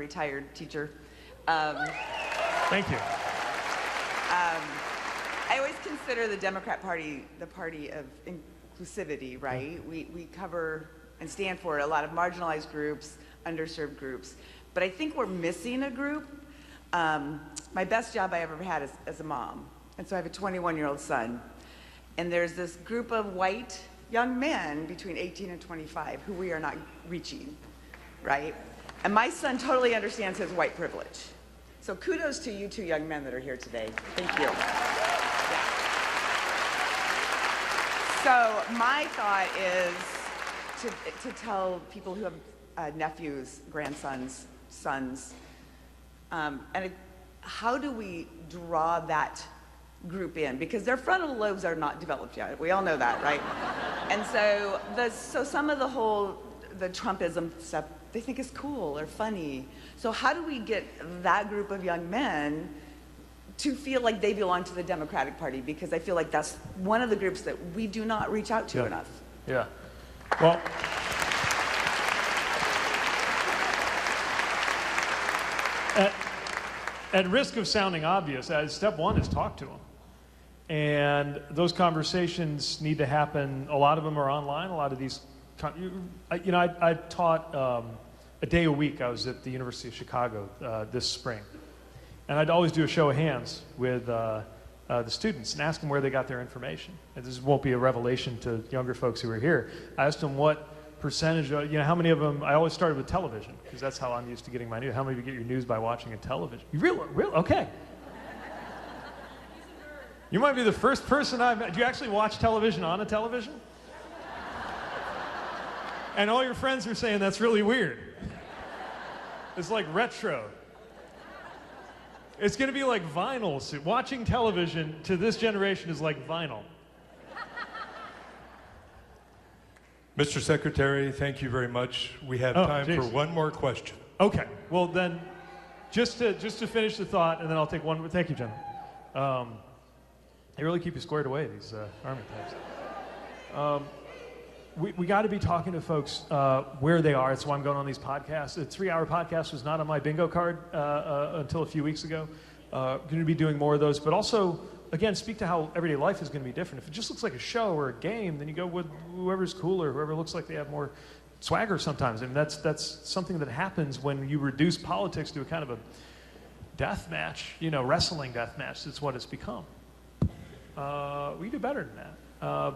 retired teacher. Thank you. I always consider the Democrat Party the party of inclusivity, right? We cover and stand for a lot of marginalized groups, underserved groups. But I think we're missing a group. My best job I ever had is as a mom. And so I have a 21-year-old son. And there's this group of white young men between 18 and 25 who we are not reaching, right? And my son totally understands his white privilege. So kudos to you two young men that are here today. Thank you. Yeah. So my thought is to tell people who have nephews, grandsons, sons, how do we draw that group in? Because their frontal lobes are not developed yet. We all know that, right? And so some of the Trumpism stuff, they think is cool or funny. So how do we get that group of young men to feel like they belong to the Democratic Party? Because I feel like that's one of the groups that we do not reach out to enough. Yeah. Well, at risk of sounding obvious, step one is talk to them. And those conversations need to happen. A lot of them are online. A lot of these, I taught a day a week. I was at the University of Chicago this spring. And I'd always do a show of hands with the students and ask them where they got their information. And this won't be a revelation to younger folks who are here. I asked them what percentage, how many of them, I always started with television, because that's how I'm used to getting my news. How many of you get your news by watching a television? You really? Okay. You might be the first person I've met. Do you actually watch television on a television? And all your friends are saying that's really weird. It's like retro. It's going to be like vinyl. So watching television to this generation is like vinyl. Mr. Secretary, thank you very much. We have time for one more question. Okay. Well, then, just to finish the thought, and then I'll take one more. Thank you, gentlemen. They really keep you squared away, these Army types. We got to be talking to folks where they are. That's why I'm going on these podcasts. The 3-hour podcast was not on my bingo card until a few weeks ago. Going to be doing more of those, but also, again, speak to how everyday life is going to be different. If it just looks like a show or a game, then you go with whoever's cooler, whoever looks like they have more swagger sometimes. And that's something that happens when you reduce politics to a kind of a death match, wrestling death match. That's what it's become. We do better than that.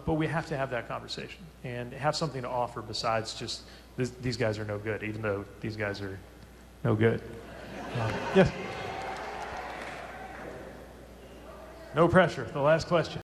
But we have to have that conversation and have something to offer besides just these guys are no good, even though these guys are no good. Yes. No pressure. The last question.